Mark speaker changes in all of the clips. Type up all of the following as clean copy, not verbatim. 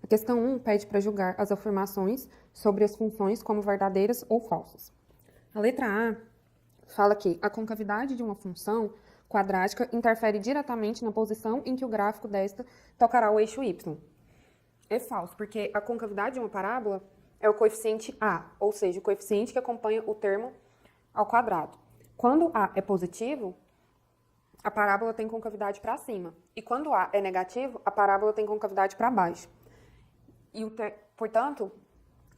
Speaker 1: Questão 1 pede para julgar as afirmações sobre as funções como verdadeiras ou falsas. A letra A fala que a concavidade de uma função quadrática interfere diretamente na posição em que o gráfico desta tocará o eixo y. É falso, porque a concavidade de uma parábola é o coeficiente A, ou seja, o coeficiente que acompanha o termo ao quadrado. Quando A é positivo, a parábola tem concavidade para cima. E quando A é negativo, a parábola tem concavidade para baixo. Portanto,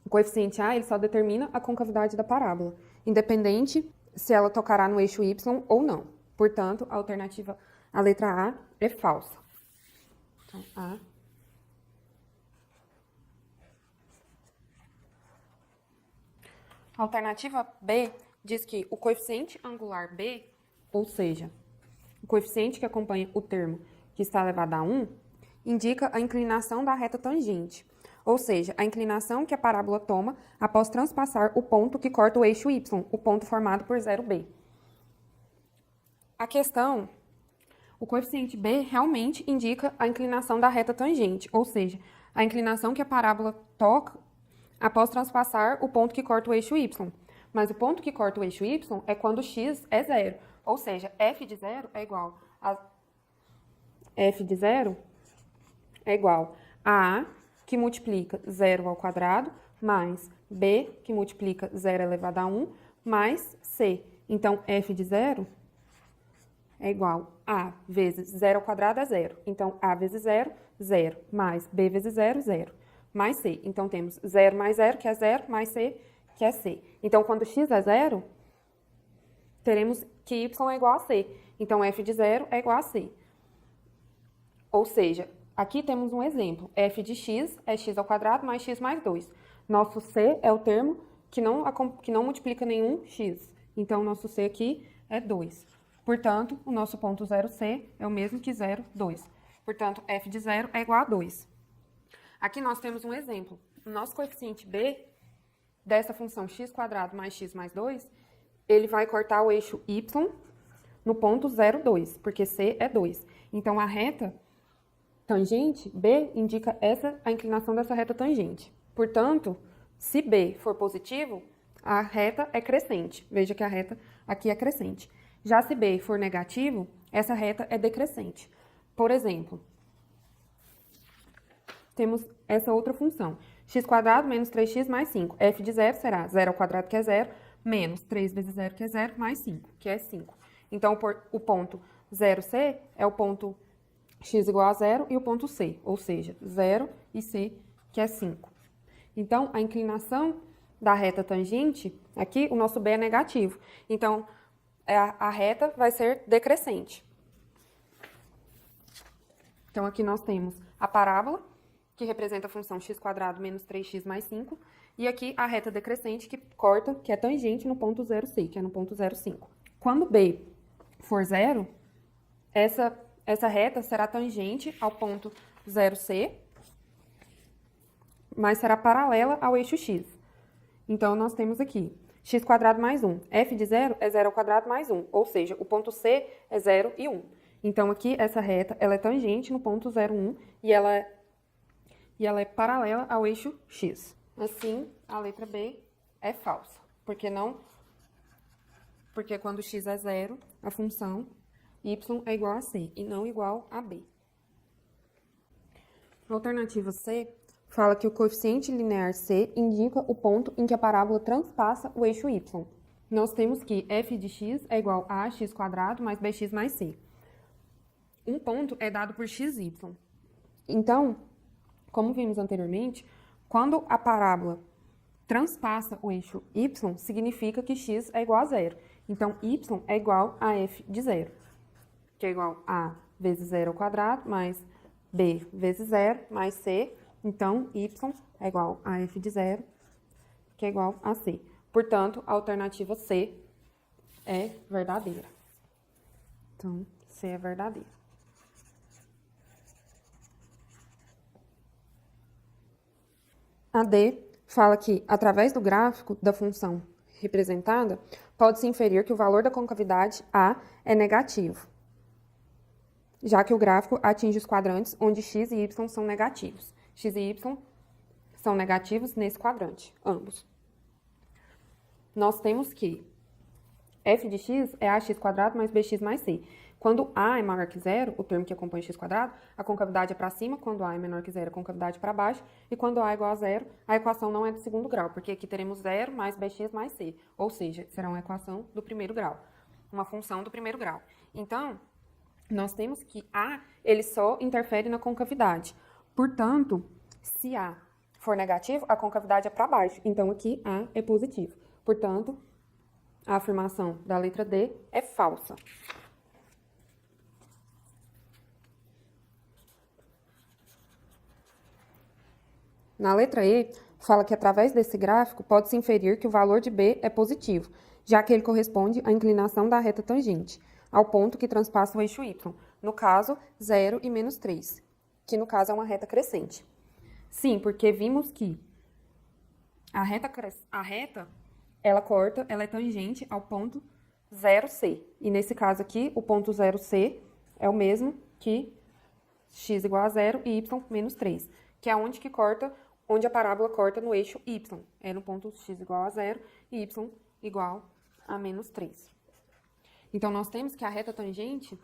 Speaker 1: o coeficiente A ele só determina a concavidade da parábola, independente se ela tocará no eixo y ou não. Portanto, a alternativa, a letra A, é falsa. Então, A. A alternativa B diz que o coeficiente angular B, ou seja, o coeficiente que acompanha o termo que está elevado a 1, indica a inclinação da reta tangente, ou seja, a inclinação que a parábola toma após transpassar o ponto que corta o eixo y, o ponto formado por 0b. A questão, o coeficiente B realmente indica a inclinação da reta tangente, ou seja, a inclinação que a parábola toca após transpassar o ponto que corta o eixo y. Mas o ponto que corta o eixo y é quando x é 0, ou seja, f de 0 é igual a f de 0 é igual a A, que multiplica 0 ao quadrado, mais B, que multiplica 0 elevado a 1, mais C. Então, f de 0 é igual a A vezes 0 ao quadrado é 0. Então, A vezes 0, 0, mais B vezes 0, 0, mais C. Então, temos 0 mais 0, que é 0, mais C, que é C. Então, quando x é 0, teremos que y é igual a C. Então, f de 0 é igual a C. Ou seja, aqui temos um exemplo. F de x é x ao quadrado mais x mais 2. Nosso C é o termo que não multiplica nenhum x. Então, nosso C aqui é 2. Portanto, o nosso ponto 0C é o mesmo que 0, 2. Portanto, f de 0 é igual a 2. Aqui nós temos um exemplo. O nosso coeficiente B dessa função x² mais x mais 2, ele vai cortar o eixo y no ponto 0, 2, porque C é 2. Então, a reta tangente, B, indica a inclinação dessa reta tangente. Portanto, se B for positivo, a reta é crescente. Veja que a reta aqui é crescente. Já se B for negativo, essa reta é decrescente. Por exemplo, temos essa outra função. X² menos 3x mais 5. F de 0 será 0 ao quadrado, que é 0, menos 3 vezes 0, que é 0, mais 5, que é 5. Então, o ponto 0C é o ponto x igual a 0 e o ponto C, ou seja, 0 e C, que é 5. Então, a inclinação da reta tangente, aqui o nosso B é negativo. Então, a reta vai ser decrescente. Então, aqui nós temos a parábola, que representa a função x² menos 3x mais 5, e aqui a reta decrescente que corta, que é tangente no ponto 0C, que é no ponto 0,5. Quando B for 0, essa reta será tangente ao ponto 0C, mas será paralela ao eixo x. Então, nós temos aqui x² mais 1. F de 0 é 0 ao quadrado mais 1, ou seja, o ponto C é 0 e 1. Então, aqui, essa reta ela é tangente no ponto 0,1 e ela é paralela ao eixo x. Assim, a letra B é falsa, porque quando x é 0, a função y é igual a C e não igual a B. A alternativa C fala que o coeficiente linear C indica o ponto em que a parábola transpassa o eixo y. Nós temos que f de x é igual a x² mais bx mais c. Um ponto é dado por xy. Então, como vimos anteriormente, quando a parábola transpassa o eixo y, significa que x é igual a 0. Então, y é igual a f de 0, que é igual a vezes 0 ao quadrado, mais b vezes 0, mais c. Então, y é igual a f de 0, que é igual a c. Portanto, a alternativa C é verdadeira. Então, C é verdadeira. A D fala que, através do gráfico da função representada, pode-se inferir que o valor da concavidade A é negativo, já que o gráfico atinge os quadrantes onde x e y são negativos. x e y são negativos nesse quadrante, ambos. Nós temos que f de x é ax² mais bx mais c. Quando a é maior que zero, o termo que acompanha x², a concavidade é para cima. Quando a é menor que zero, a concavidade é para baixo. E quando a é igual a zero, a equação não é do segundo grau, porque aqui teremos zero mais bx mais c. Ou seja, será uma equação do primeiro grau, uma função do primeiro grau. Então, nós temos que a, ele só interfere na concavidade. Portanto, se a for negativo, a concavidade é para baixo. Então, aqui a é positivo. Portanto, a afirmação da letra D é falsa. Na letra E, fala que através desse gráfico pode-se inferir que o valor de B é positivo, já que ele corresponde à inclinação da reta tangente, ao ponto que transpassa o eixo Y, no caso, 0 e menos 3, que no caso é uma reta crescente. Sim, porque vimos que a reta ela é tangente ao ponto 0C. E nesse caso aqui, o ponto 0C é o mesmo que x igual a 0 e y menos 3, que é onde a parábola corta no eixo y. É no ponto x igual a 0 e y igual a menos 3. Então, nós temos que a reta tangente,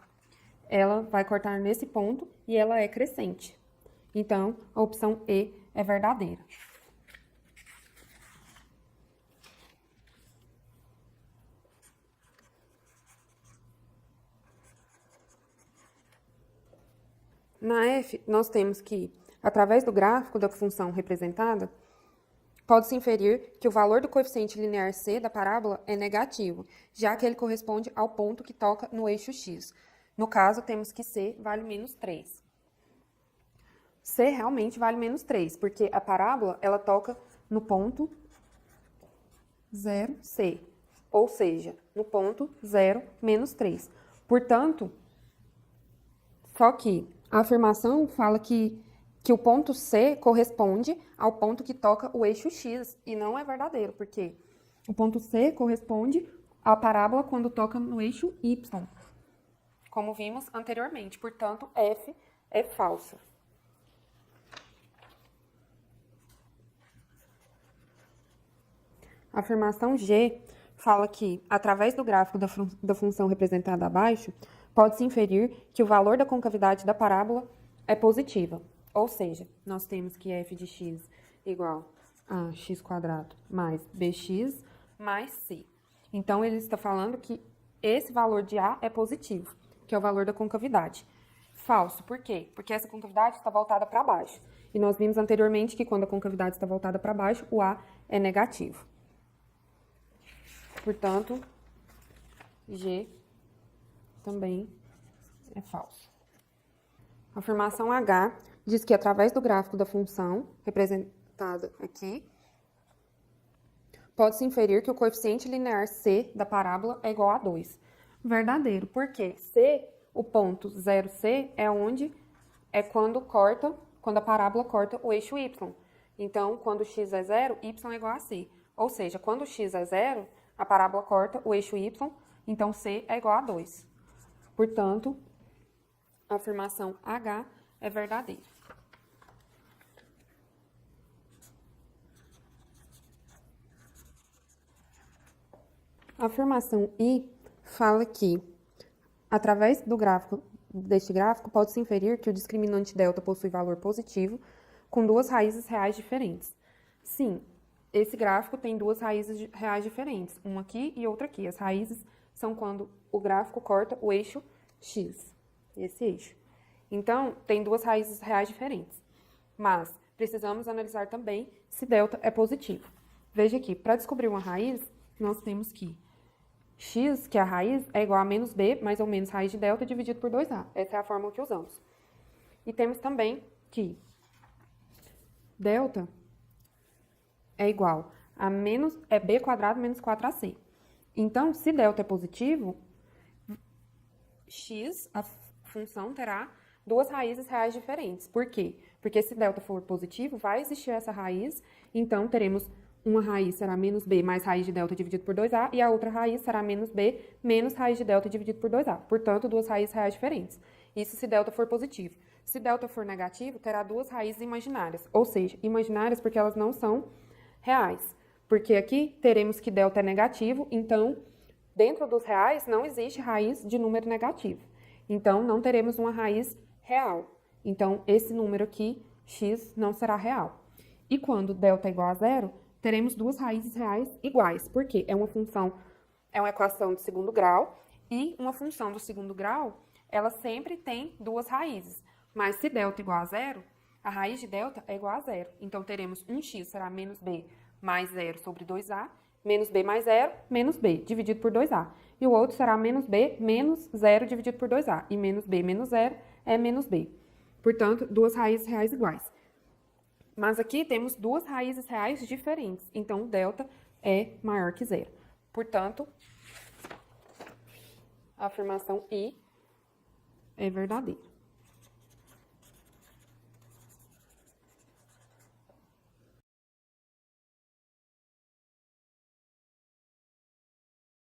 Speaker 1: ela vai cortar nesse ponto e ela é crescente. Então, a opção E é verdadeira. Na F, nós temos que, através do gráfico da função representada, pode-se inferir que o valor do coeficiente linear C da parábola é negativo, já que ele corresponde ao ponto que toca no eixo X. No caso, temos que C vale menos 3. C realmente vale menos 3, porque a parábola ela toca no ponto 0C, ou seja, no ponto 0 menos 3. Portanto, só que a afirmação fala que o ponto C corresponde ao ponto que toca o eixo X, e não é verdadeiro, porque o ponto C corresponde à parábola quando toca no eixo Y, como vimos anteriormente. Portanto, F é falsa. A afirmação G fala que, através do gráfico da função representada abaixo, pode-se inferir que o valor da concavidade da parábola é positiva. Ou seja, nós temos que f de x igual a x² mais bx mais c. Então, ele está falando que esse valor de A é positivo, que é o valor da concavidade. Falso, por quê? Porque essa concavidade está voltada para baixo. E nós vimos anteriormente que quando a concavidade está voltada para baixo, o A é negativo. Portanto, G também é falso. A afirmação H diz que, através do gráfico da função, representada aqui, pode-se inferir que o coeficiente linear C da parábola é igual a 2. Verdadeiro, porque C, o ponto 0C, é quando a parábola corta o eixo Y. Então, quando x é 0, y é igual a C. Ou seja, quando x é 0, a parábola corta o eixo Y, então C é igual a 2. Portanto, a afirmação H é verdadeira. A afirmação I fala que, através deste gráfico, pode-se inferir que o discriminante delta possui valor positivo com duas raízes reais diferentes. Sim, esse gráfico tem duas raízes reais diferentes, uma aqui e outra aqui. As raízes são quando o gráfico corta o eixo X, esse eixo. Então, tem duas raízes reais diferentes. Mas precisamos analisar também se delta é positivo. Veja aqui, para descobrir uma raiz, nós temos que x, que é a raiz, é igual a menos b mais ou menos raiz de delta dividido por 2a. Essa é a fórmula que usamos. E temos também que delta é igual a b² menos 4ac. Então, se delta é positivo, x, a função, terá duas raízes reais diferentes. Por quê? Porque se delta for positivo, vai existir essa raiz, então teremos uma raiz será menos b mais raiz de delta dividido por 2a, e a outra raiz será menos b menos raiz de delta dividido por 2a. Portanto, duas raízes reais diferentes. Isso se delta for positivo. Se delta for negativo, terá duas raízes imaginárias, ou seja, imaginárias porque elas não são reais. Porque aqui teremos que delta é negativo, então, dentro dos reais não existe raiz de número negativo. Então, não teremos uma raiz real. Então, esse número aqui, x, não será real. E quando delta é igual a zero, teremos duas raízes reais iguais. Por quê? É uma equação de segundo grau, e uma função do segundo grau, ela sempre tem duas raízes. Mas se delta é igual a zero, a raiz de delta é igual a zero. Então, teremos 1x será menos b mais 0 sobre 2a, menos b mais 0, menos b, dividido por 2a. E o outro será menos b menos 0 dividido por 2a. E menos b menos 0 é menos b. Portanto, duas raízes reais iguais. Mas aqui temos duas raízes reais diferentes. Então, o delta é maior que zero. Portanto, a afirmação I é verdadeira.